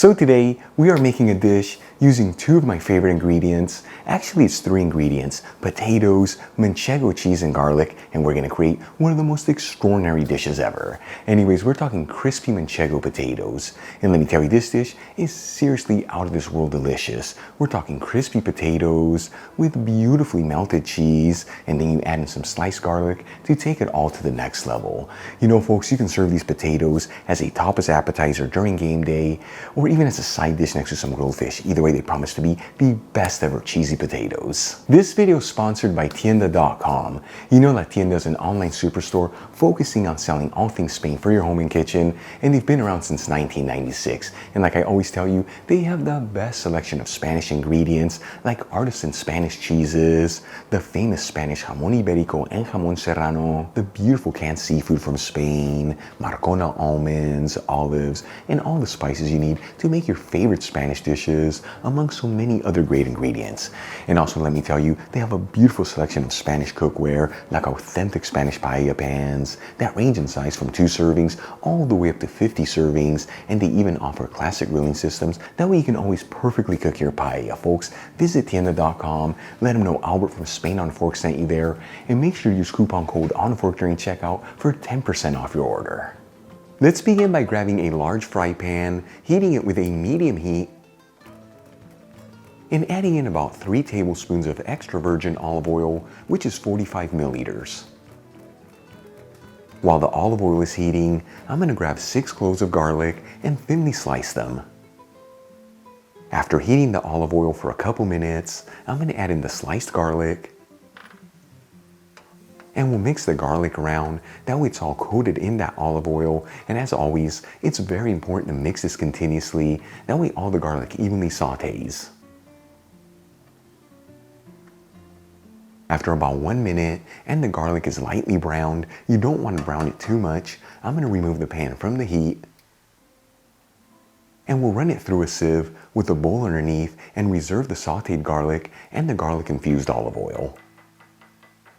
So today we are making a dish using two of my favorite ingredients. Actually, it's three ingredients: potatoes, Manchego cheese, and garlic, and we're gonna create one of the most extraordinary dishes ever. Anyways, we're talking crispy Manchego potatoes. And let me tell you, this dish is seriously out of this world delicious. We're talking crispy potatoes with beautifully melted cheese, and then you add in some sliced garlic to take it all to the next level. You know, folks, you can serve these potatoes as a tapas appetizer during game day, or even as a side dish next to some grilled fish. Either way, they promise to be the best ever cheesy potatoes. This video is sponsored by Tienda.com. You know that Tienda is an online superstore focusing on selling all things Spain for your home and kitchen, and they've been around since 1996. And like I always tell you, they have the best selection of Spanish ingredients like artisan Spanish cheeses, the famous Spanish jamón ibérico and jamón serrano, the beautiful canned seafood from Spain, Marcona almonds, olives, and all the spices you need to make your favorite Spanish dishes, among so many other great ingredients. And also, let me tell you, they have a beautiful selection of Spanish cookware, like authentic Spanish paella pans that range in size from 2 servings all the way up to 50 servings, and they even offer classic grilling systems. That way you can always perfectly cook your paella, folks. Visit Tienda.com, let them know Albert from Spain on Fork sent you there, and make sure you use coupon code ONFORK during checkout for 10% off your order. Let's begin by grabbing a large fry pan, heating it with a medium heat, and adding in about 3 tablespoons of extra virgin olive oil, which is 45 milliliters. While the olive oil is heating, I'm going to grab 6 cloves of garlic and thinly slice them. After heating the olive oil for a couple minutes, I'm going to add in the sliced garlic, and we'll mix the garlic around. That way it's all coated in that olive oil. And as always, it's very important to mix this continuously. That way all the garlic evenly sautés. After about 1 minute and the garlic is lightly browned, you don't want to brown it too much, I'm going to remove the pan from the heat, and we'll run it through a sieve with a bowl underneath and reserve the sautéed garlic and the garlic infused olive oil.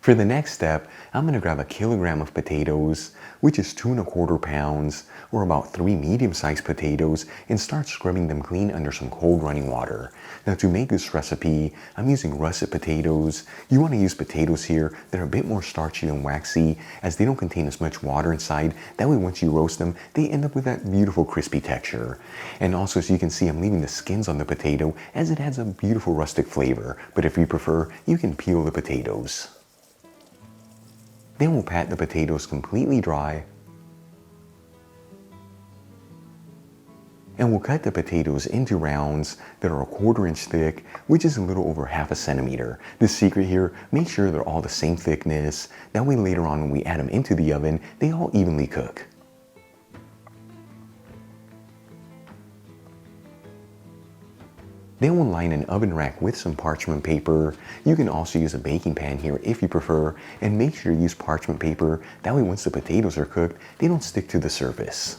For the next step, I'm going to grab a kilogram of potatoes, which is 2 1/4 pounds, or about 3 medium-sized potatoes, and start scrubbing them clean under some cold running water. Now, to make this recipe, I'm using russet potatoes. You want to use potatoes here that are a bit more starchy than waxy, as they don't contain as much water inside. That way, once you roast them, they end up with that beautiful crispy texture. And also, as you can see, I'm leaving the skins on the potato, as it adds a beautiful rustic flavor. But if you prefer, you can peel the potatoes. Then we'll pat the potatoes completely dry, and we'll cut the potatoes into rounds that are 1/4 inch thick, which is a little over 1/2 centimeter. The secret here, make sure they're all the same thickness. That way later on when we add them into the oven, they all evenly cook. Then we'll line an oven rack with some parchment paper. You can also use a baking pan here if you prefer, and make sure you use parchment paper. That way once the potatoes are cooked, they don't stick to the surface.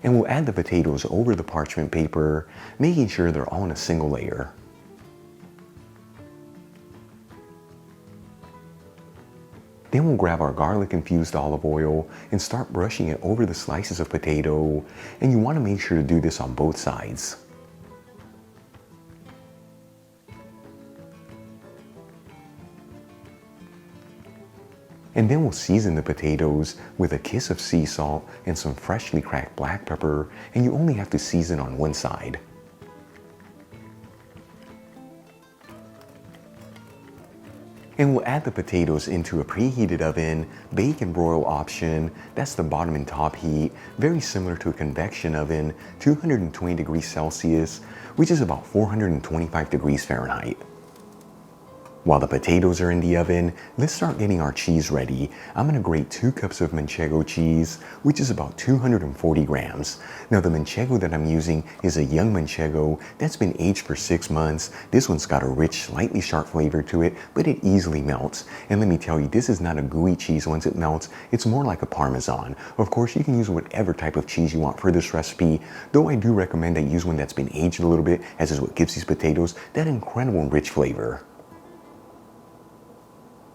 And we'll add the potatoes over the parchment paper, making sure they're all in a single layer. Then we'll grab our garlic infused olive oil and start brushing it over the slices of potato, and you want to make sure to do this on both sides. And then we'll season the potatoes with a kiss of sea salt and some freshly cracked black pepper, and you only have to season on one side. And we'll add the potatoes into a preheated oven, bake and broil option. That's the bottom and top heat, very similar to a convection oven, 220 degrees Celsius, which is about 425 degrees Fahrenheit. While the potatoes are in the oven, let's start getting our cheese ready. I'm going to grate 2 cups of Manchego cheese, which is about 240 grams. Now the Manchego that I'm using is a young Manchego that's been aged for 6 months. This one's got a rich, slightly sharp flavor to it, but it easily melts. And let me tell you, this is not a gooey cheese once it melts. It's more like a Parmesan. Of course, you can use whatever type of cheese you want for this recipe, though I do recommend that you use one that's been aged a little bit, as is what gives these potatoes that incredible rich flavor.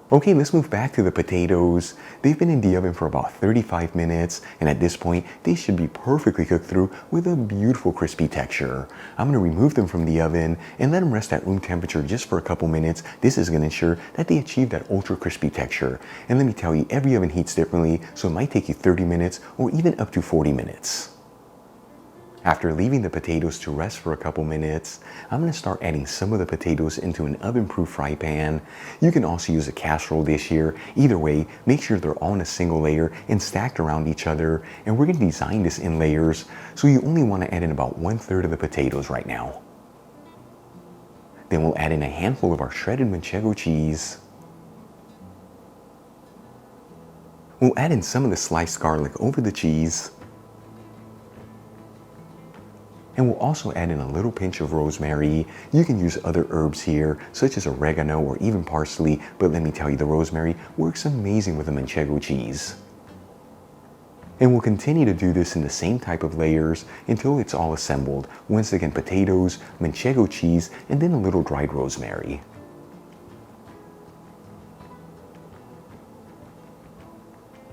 Okay, let's move back to the potatoes. They've been in the oven for about 35 minutes, and at this point, they should be perfectly cooked through with a beautiful crispy texture. I'm gonna remove them from the oven and let them rest at room temperature just for a couple minutes. This is gonna ensure that they achieve that ultra crispy texture. And let me tell you, every oven heats differently, so it might take you 30 minutes or even up to 40 minutes. After leaving the potatoes to rest for a couple minutes, I'm going to start adding some of the potatoes into an oven-proof fry pan. You can also use a casserole dish here. Either way, make sure they're all in a single layer and stacked around each other. And we're going to design this in layers, so you only want to add in about 1/3 of the potatoes right now. Then we'll add in a handful of our shredded Manchego cheese. We'll add in some of the sliced garlic over the cheese. And we'll also add in a little pinch of rosemary. You can use other herbs here, such as oregano or even parsley, but let me tell you, the rosemary works amazing with the Manchego cheese. And we'll continue to do this in the same type of layers until it's all assembled. Once again, potatoes, Manchego cheese, and then a little dried rosemary.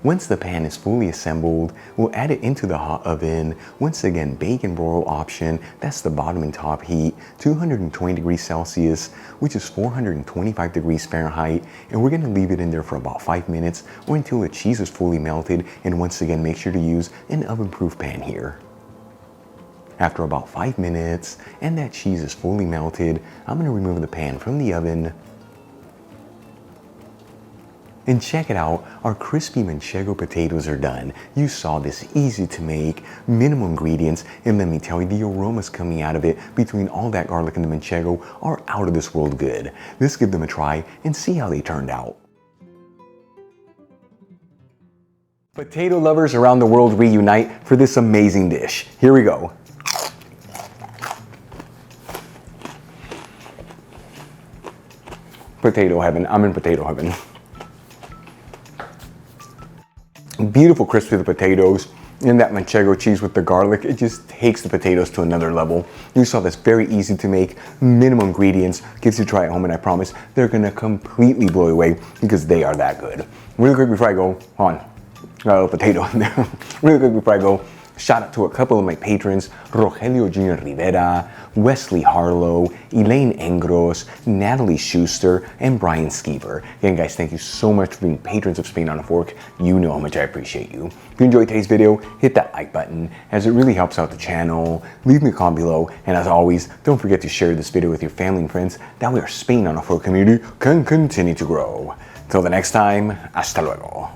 Once the pan is fully assembled, we'll add it into the hot oven. Once again, bake and broil option, that's the bottom and top heat, 220 degrees Celsius, which is 425 degrees Fahrenheit, and we're gonna leave it in there for about 5 minutes or until the cheese is fully melted, and once again, make sure to use an oven-proof pan here. After about 5 minutes, and that cheese is fully melted, I'm gonna remove the pan from the oven. And check it out, our crispy Manchego potatoes are done. You saw this, easy to make, minimal ingredients, and let me tell you, the aromas coming out of it between all that garlic and the Manchego are out of this world good. Let's give them a try and see how they turned out. Potato lovers around the world reunite for this amazing dish. Here we go. Potato heaven, I'm in potato heaven. Beautiful crispy the potatoes, and that Manchego cheese with the garlic, it just takes the potatoes to another level. You saw this, very easy to make, minimal ingredients, gives you a try at home, and I promise they're gonna completely blow you away because they are that good. Really quick before I go, hold on, got a little potato in there. Really quick before I go, shout out to a couple of my patrons, Rogelio Jr. Rivera, Wesley Harlow, Elaine Engros, Natalie Schuster, and Brian Skeever. Again, guys, thank you so much for being patrons of Spain on a Fork. You know how much I appreciate you. If you enjoyed today's video, hit that like button, as it really helps out the channel. Leave me a comment below, and as always, don't forget to share this video with your family and friends. That way our Spain on a Fork community can continue to grow. Till the next time, hasta luego.